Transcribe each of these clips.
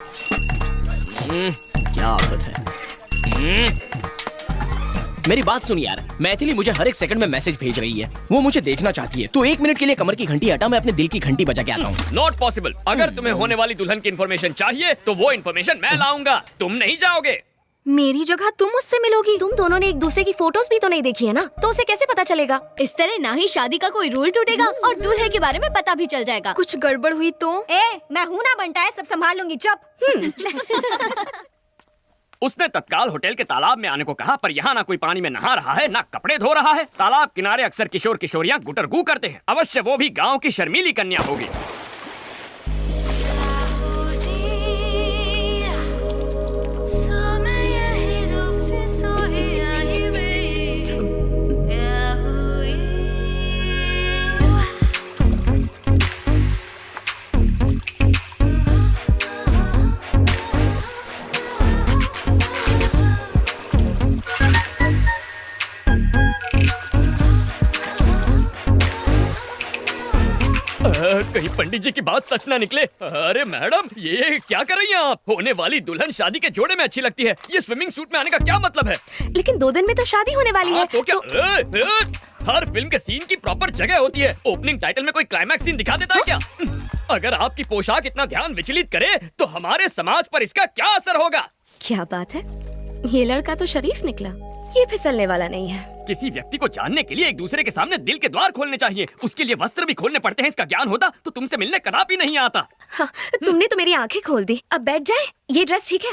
क्या आफत है। मेरी बात सुन यार, मैथिली मुझे हर एक सेकंड में मैसेज भेज रही है। वो मुझे देखना चाहती है। तू 1 मिनट के लिए कमर की घंटी हटा, मैं अपने दिल की घंटी बजा के आता हूँ। Not possible. अगर तुम्हें होने वाली दुल्हन की इन्फॉर्मेशन चाहिए तो वो इन्फॉर्मेशन मैं लाऊंगा, तुम नहीं जाओगे। मेरी जगह तुम उससे मिलोगी। तुम दोनों ने एक दूसरे की फोटोज भी तो नहीं देखी है ना, तो उसे कैसे पता चलेगा? इस तरह ना ही शादी का कोई रूल टूटेगा और दूल्हे के बारे में पता भी चल जाएगा। कुछ गड़बड़ हुई तो? मैं हूँ ना बनता है, सब संभाल लूंगी, चुप। उसने तत्काल होटल के तालाब में आने को कहा, पर यहाँ ना कोई पानी में नहा रहा है ना कपड़े धो रहा है। तालाब किनारे अक्सर किशोर किशोरियाँ गुटरगू करते हैं। अवश्य वो भी गाँव की शर्मीली कन्या होगी। कहीं पंडित जी की बात सच ना निकले। अरे मैडम, ये क्या कर रही हैं आप? होने वाली दुल्हन शादी के जोड़े में अच्छी लगती है। ये स्विमिंग सूट में आने का क्या मतलब है? लेकिन 2 दिन में तो शादी होने वाली है। तो क्या हर फिल्म के सीन की प्रॉपर जगह होती है। ओपनिंग टाइटल में कोई क्लाइमैक्स सीन दिखा देता है क्या? अगर आपकी पोशाक इतना ध्यान विचलित करे तो हमारे समाज पर इसका क्या असर होगा? क्या बात है, ये लड़का तो शरीफ निकला। ये फिसलने वाला नहीं है। किसी व्यक्ति को जानने के लिए एक दूसरे के सामने दिल के द्वार खोलने चाहिए। उसके लिए वस्त्र भी खोलने पड़ते हैं। इसका ज्ञान होता तो तुमसे मिलने कदापि नहीं आता। हाँ, तुमने तो मेरी आंखें खोल दी। अब बैठ जाए। ये ड्रेस ठीक है?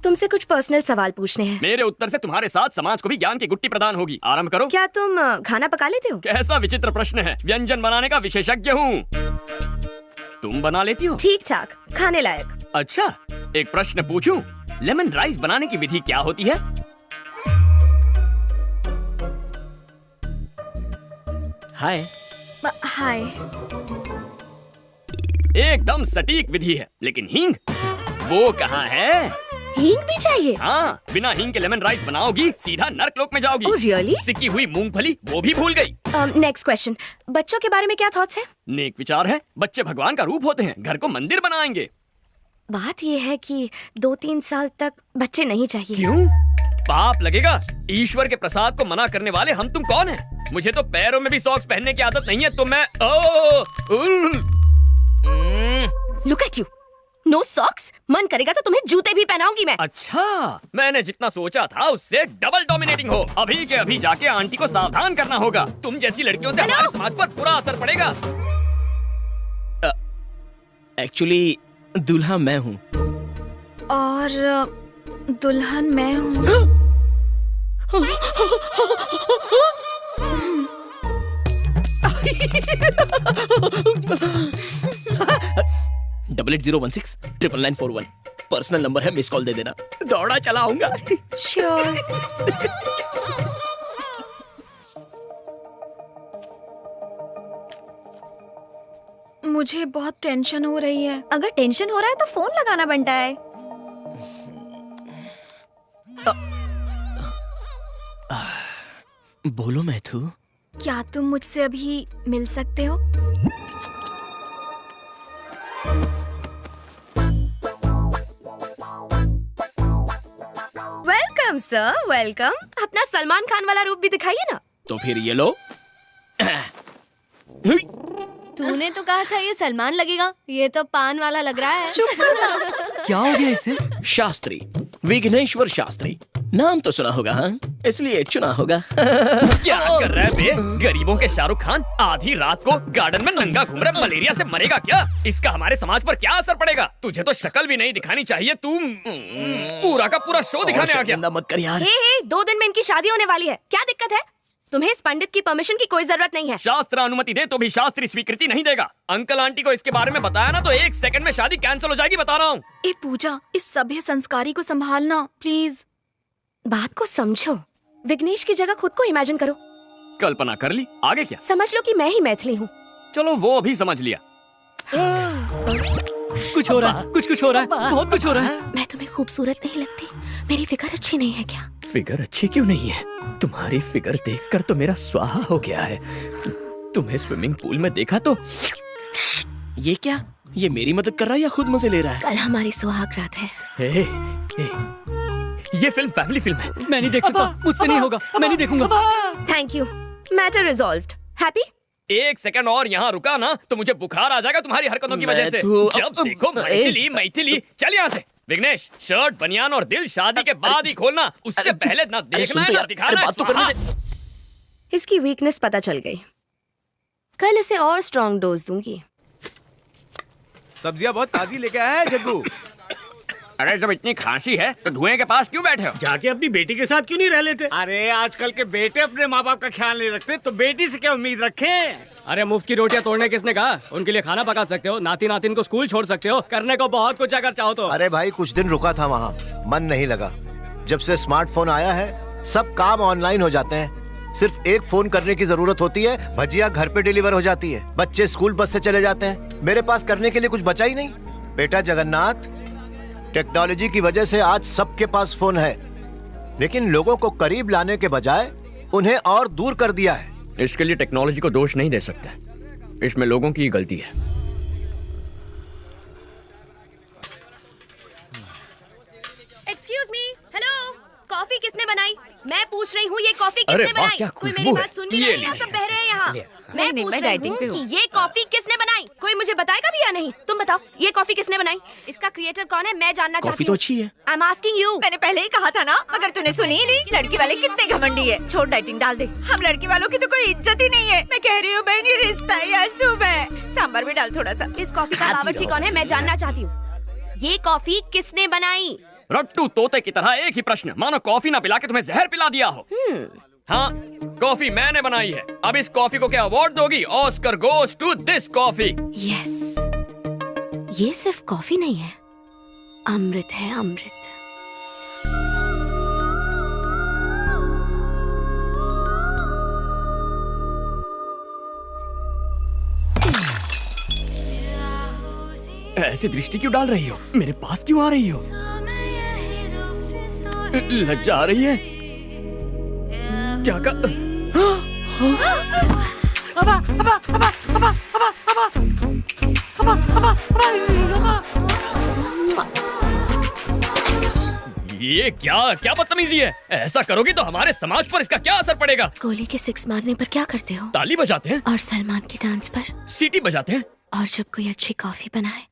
तुमसे कुछ पर्सनल सवाल पूछने हैं। मेरे उत्तर से तुम्हारे साथ समाज को भी ज्ञान की गुट्टी प्रदान होगी। आरंभ करो। क्या तुम खाना पका लेते हो? कैसा विचित्र प्रश्न है। व्यंजन बनाने का विशेषज्ञ हूँ। तुम बना लेती हो? ठीक ठाक, खाने लायक। अच्छा, एक प्रश्न पूछूं? लेमन राइस बनाने की विधि क्या होती है? हाय। हाय। एकदम सटीक विधि है, लेकिन हींग वो कहाँ है? हींग भी चाहिए? हाँ, बिना हींग के लेमन राइस बनाओगी सीधा नर्कलोक में जाओगी। Oh, really? सिकी हुई मूंगफली वो भी भूल गई। नेक्स्ट क्वेश्चन, बच्चों के बारे में क्या थॉट्स है? नेक विचार है। बच्चे भगवान का रूप होते हैं, घर को मंदिर बनाएंगे। बात ये है कि 2-3 साल तक बच्चे नहीं चाहिए। क्यों? पाप लगेगा। ईश्वर के प्रसाद को मना करने वाले हम तुम कौन हैं? मुझे तो पैरों में भी सॉक्स पहनने की आदत नहीं है, तो मैं look at you, no socks. मन करेगा तो तुम्हें जूते भी पहनाऊंगी मैं। अच्छा, मैंने जितना सोचा था उससे डबल डोमिनेटिंग हो। अभी के अभी जाके आंटी को सावधान करना होगा। तुम जैसी लड़कियों से हमारे समाज पर बुरा असर पड़ेगा। एक्चुअली दूल्हा मैं हूँ। और दुल्हन मैं हूँ। डबल 8016 पर्सनल नंबर है, मिस कॉल दे देना। दौड़ा चला आऊंगा। श्योर। मुझे बहुत टेंशन हो रही है। अगर टेंशन हो रहा है तो फोन लगाना बनता है। बोलो मैथू। क्या तुम मुझसे अभी मिल सकते हो? Welcome sir, welcome. अपना सलमान खान वाला रूप भी दिखाइए ना। तो फिर ये लो। तूने तो कहा था ये सलमान लगेगा, ये तो पान वाला लग रहा है। चुप करना। क्या हो गया इसे? शास्त्री, विघ्नेश्वर शास्त्री। नाम तो सुना होगा, हाँ? इसलिए चुना होगा। क्या कर रहा है बे? गरीबों के शाहरुख खान आधी रात को गार्डन में नंगा घूम रहा है। मलेरिया से मरेगा क्या? इसका हमारे समाज पर क्या असर पड़ेगा? तुझे तो शक्ल भी नहीं दिखानी चाहिए। तू पूरा का पूरा शो दिखाने आ गया। मत कर यार। हे, 2 दिन में इनकी शादी होने वाली है। क्या दिक्कत है? तुम्हें इस पंडित की परमिशन की कोई जरूरत नहीं है। शास्त्र अनुमति दे तो भी शास्त्री स्वीकृति नहीं देगा। अंकल आंटी को इसके बारे में बताया ना तो 1 सेकंड में शादी कैंसिल हो जाएगी, बता रहा हूँ। ए पूजा, इस सभ्य संस्कारी को संभालना प्लीज। बात को समझो। विघ्नेश की जगह खुद को इमेजिन करो। कल्पना कर ली, आगे क्या? समझ लो कि मैं ही मैथिली हूँ। चलो वो अभी समझ लिया। कुछ हो रहा है, कुछ हो रहा है, बहुत कुछ हो रहा है। मैं तुम्हें खूबसूरत नहीं लगती? मेरी फिगर अच्छी नहीं है क्या? फिगर अच्छी क्यों नहीं है? तुम्हारी फिगर देखकर तो मेरा स्वाहा हो गया है। तुम्हें स्विमिंग पूल में देखा तो ये क्या? ये मेरी मदद कर रहा है या खुद मजे ले रहा है? कल हमारी सुहाग रात है। ए, ए, ये फिल्म फैमिली फिल्म है। मैं नहीं देख सकता, मुझसे नहीं होगा, मैं नहीं देखूंगा। Thank you, matter resolved. Happy? एक सेकंड और यहाँ रुका ना तो मुझे बुखार आ जाएगा तुम्हारी हरकतों की वजह से। जब देखो मैथिली मैथिली। चल यहाँ से। विघ्नेश, शर्ट बनियान और दिल शादी के बाद ही खोलना, उससे पहले ना देखना है ना दिखाना है। बात तो करने दे। इसकी वीकनेस पता चल गई, कल इसे और स्ट्रॉन्ग डोज दूंगी। सब्जियां बहुत ताजी लेके आया है जग्गू। अरे जब इतनी खांसी है तो धुएं के पास क्यों बैठे हो? जाके अपनी बेटी के साथ क्यों नहीं रह लेते? अरे आजकल के बेटे अपने माँ बाप का ख्याल नहीं रखते तो बेटी से क्या उम्मीद रखें? अरे मुफ्त की रोटियां तोड़ने किसने कहा? उनके लिए खाना पका सकते हो, नाती नातिन को स्कूल छोड़ सकते हो, करने को बहुत कुछ अगर चाहो तो। अरे भाई कुछ दिन रुका था वहाँ, मन नहीं लगा। जब से स्मार्टफोन आया है सब काम ऑनलाइन हो जाते हैं। सिर्फ एक फोन करने की जरूरत होती है, भजिया घर पे डिलीवर हो जाती है, बच्चे स्कूल बस से चले जाते हैं। मेरे पास करने के लिए कुछ बचा ही नहीं। बेटा जगन्नाथ, टेक्नोलॉजी की वजह से आज सबके पास फोन है, लेकिन लोगों को करीब लाने के बजाय उन्हें और दूर कर दिया है। इसके लिए टेक्नोलॉजी को दोष नहीं दे सकते, इसमें लोगों की गलती है। एक्सक्यूज मी, हेलो, कॉफी किसने बनाई? मैं पूछ रही हूँ ये कॉफी अरे किसने वाह, बनाई? क्या कोई खुशबू मेरी है। बात सुन भी ये नहीं ले, रहा, सब बह रहे हैं यहाँ। मैं नहीं, पूछ मैं रही डाइटिंग पे हूँ हूँ। कि ये कॉफी किसने बनाई? कोई मुझे बताएगा भी या नहीं? तुम बताओ, ये कॉफी किसने बनाई? इसका क्रिएटर कौन है? मैं जानना कॉफी चाहती तो हूँ। अच्छी है। I am asking you. मैंने पहले ही कहा था ना, मगर तूने सुनी ही नहीं। लड़की वाले कितने घमंडी है। छोड़, डाइटिंग डाल दे। हम लड़की वालों की तो कोई इज्जत ही नहीं है। मैं कह रही हूँ बहन, ये रिश्ता है या शुभ है? सांभर भी डाल थोड़ा सा। इस कॉफी का बावर्ची कौन है? मैं जानना चाहती हूँ। ये कॉफी किसने बनाई? रट्टू तोते की तरह एक ही प्रश्न, मानो कॉफी ना पिला के तुम्हें जहर पिला दिया हो। हाँ, कॉफी मैंने बनाई है। अब इस कॉफी को क्या अवार्ड दोगी? Oscar goes to this coffee. Yes, ये सिर्फ कॉफी नहीं है, अमृत है, अमृत। ऐसी दृष्टि क्यों डाल रही हो? मेरे पास क्यों आ रही हो? लज्जा आ रही है? क्या कर? ये क्या क्या बदतमीजी है? ऐसा करोगी तो हमारे समाज पर इसका क्या असर पड़ेगा? गोली के 6 मारने पर क्या करते हो? ताली बजाते हैं, और सलमान के डांस पर? सीटी बजाते हैं। और जब कोई अच्छी कॉफी बनाए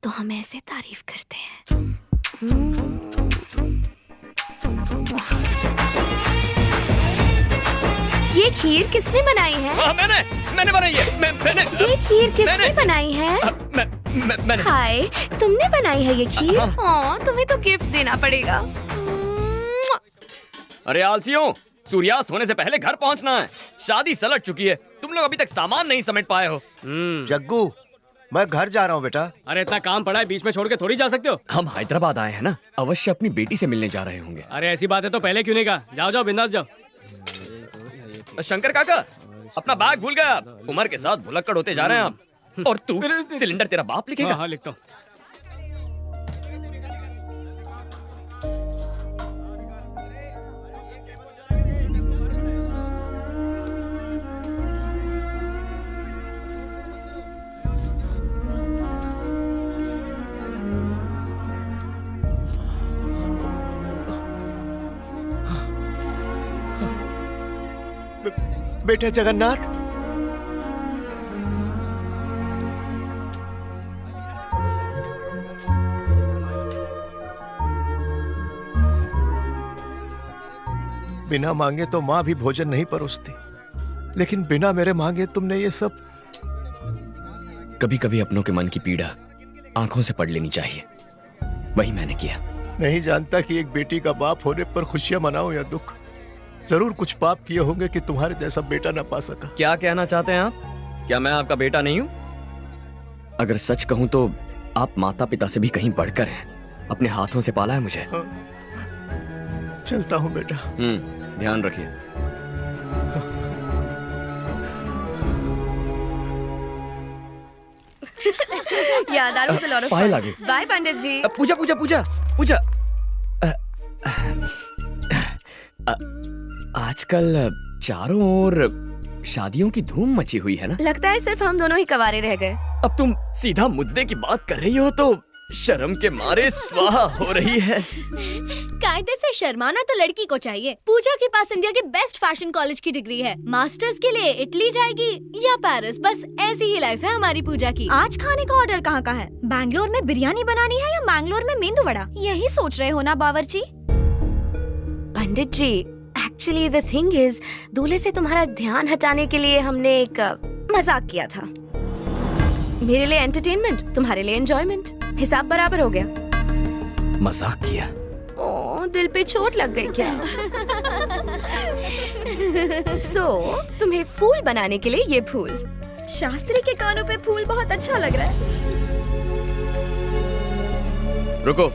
तो हम ऐसे तारीफ करते हैं। ये खीर किसने बनाई है? हाँ, मैंने बनाई है। मैंने ये खीर किसने बनाई है? मैंने हाय, तुमने बनाई है ये खीर? हाँ। हाँ, तुम्हें तो गिफ्ट देना पड़ेगा। अरे आलसियों, सूर्यास्त होने से पहले घर पहुंचना है। शादी सलट चुकी है, तुम लोग अभी तक सामान नहीं समेट पाए हो। जग्गू, मैं घर जा रहा हूँ बेटा। अरे इतना काम पड़ा है, बीच में छोड़ के थोड़ी जा सकते हो। हम हैदराबाद आए हैं ना, अवश्य अपनी बेटी से मिलने जा रहे होंगे। अरे ऐसी बात है तो पहले क्यों नहीं कहा? जाओ जाओ, बिंदास जाओ। शंकर काका, अपना बैग भूल गया आप। उम्र के साथ भुलक्कड़ होते जा रहे हैं आप। और तू, सिलेंडर तेरा बाप लिखेगा। हाँ, लिखता हूँ। बेटा जगन्नाथ, बिना मांगे तो माँ भी भोजन नहीं परोसती, लेकिन बिना मेरे मांगे तुमने ये सब। कभी कभी अपनों के मन की पीड़ा आंखों से पढ़ लेनी चाहिए, वही मैंने किया। नहीं जानता कि एक बेटी का बाप होने पर खुशियां मनाओ या दुख। जरूर कुछ पाप किए होंगे कि तुम्हारे जैसा बेटा ना पा सका। क्या कहना चाहते हैं आप? क्या मैं आपका बेटा नहीं हूँ? अगर सच कहूँ तो आप माता पिता से भी कहीं बढ़कर हैं। अपने हाथों से पाला है मुझे। चलता हूँ बेटा। ध्यान रखिए। Yeah, that was a lot of Payal fun. आ गई। Bye, पंडित जी। पूजा पूजा पूजा पूजा। आजकल चारों ओर शादियों की धूम मची हुई है ना? लगता है सिर्फ हम दोनों ही कवारे रह गए। अब तुम सीधा मुद्दे की बात कर रही हो तो शर्म के मारे स्वाहा हो रही है। कायदे से शर्माना तो लड़की को चाहिए। पूजा के पास इंडिया के बेस्ट फैशन कॉलेज की डिग्री है। मास्टर्स के लिए इटली जाएगी या पेरिस, बस ऐसी ही लाइफ है हमारी पूजा की। आज खाने का ऑर्डर कहाँ का है? बैंगलोर में बिरयानी बनानी है या मैंगलोर में मेंदू वड़ा? यही सोच रहे हो ना बावर्ची? पंडित जी, एक्चुअली द थिंग इज, दूल्हे से तुम्हारा ध्यान हटाने के लिए हमने एक मजाक किया था। मेरे लिए एंटरटेनमेंट, तुम्हारे लिए एंजॉयमेंट। हिसाब बराबर हो गया। मजाक किया? ओ, दिल पे चोट लग गई क्या? तुम्हें फूल बनाने के लिए ये फूल। शास्त्री के कानों पे फूल बहुत अच्छा लग रहा है। रुको।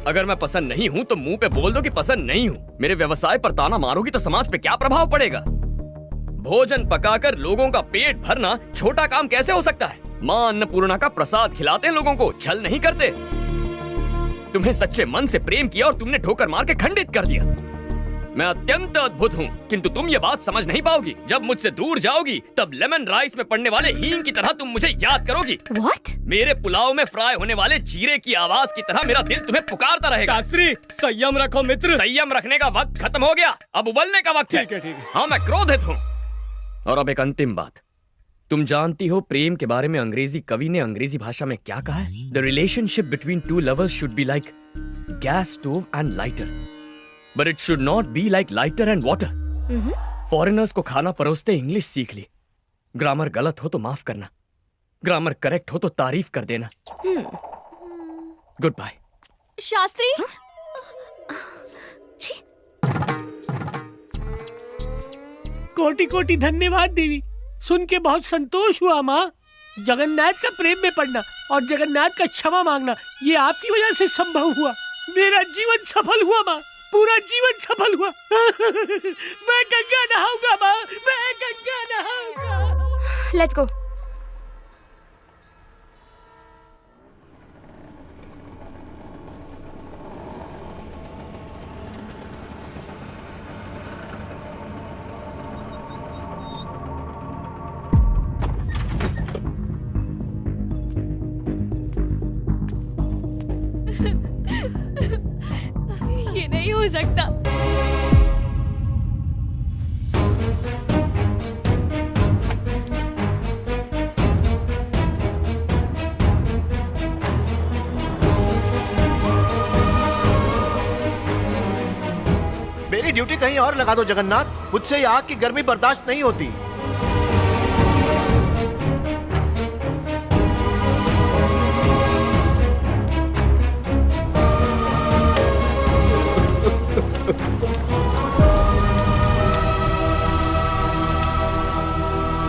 अगर मैं पसंद नहीं हूँ तो मुंह पे बोल दो कि पसंद नहीं हूँ। मेरे व्यवसाय पर ताना मारोगी तो समाज पे क्या प्रभाव पड़ेगा? भोजन पकाकर लोगों का पेट भरना छोटा काम कैसे हो सकता है? माँ अन्नपूर्णा का प्रसाद खिलाते हैं लोगों को, छल नहीं करते। तुम्हें सच्चे मन से प्रेम किया और तुमने ठोकर मार के खंडित कर दिया। मैं अत्यंत अद्भुत हूँ, किंतु तुम ये बात समझ नहीं पाओगी। जब मुझसे दूर जाओगी तब लेमन राइस में पड़ने वाले हींग की तरह तुम मुझे याद करोगी। What? मेरे पुलाव में फ्राई होने वाले जीरे की आवाज की तरह मेरा दिल तुम्हें पुकारता रहेगा। शास्त्री, संयम रखो मित्र। संयम रखने का वक्त खत्म हो गया, अब उबलने का वक्त है। ठीक है। हाँ, मैं क्रोधित हूँ। और अब एक अंतिम बात, तुम जानती हो प्रेम के बारे में अंग्रेजी कवि ने अंग्रेजी भाषा में क्या कहा है? The relationship between two lovers should be like gas stove and lighter, but it should not be like lighter and water. Foreigners को खाना परोसते इंग्लिश सीख ली। ग्रामर गलत हो तो माफ करना, ग्रामर करेक्ट हो तो तारीफ कर देना। Good bye. शास्त्री, कोटि कोटि धन्यवाद देवी। सुन के बहुत संतोष हुआ माँ। जगन्नाथ का प्रेम में पड़ना और जगन्नाथ का क्षमा मांगना, ये आपकी वजह से संभव हुआ। मेरा जीवन सफल हुआ माँ, पूरा जीवन सफल हुआ। मैं गंगा नहाऊंगा माँ, मैं गंगा नहाऊंगा। Let's go. ये नहीं हो सकता। मेरी ड्यूटी कहीं और लगा दो जगन्नाथ, मुझसे ये आग की गर्मी बर्दाश्त नहीं होती।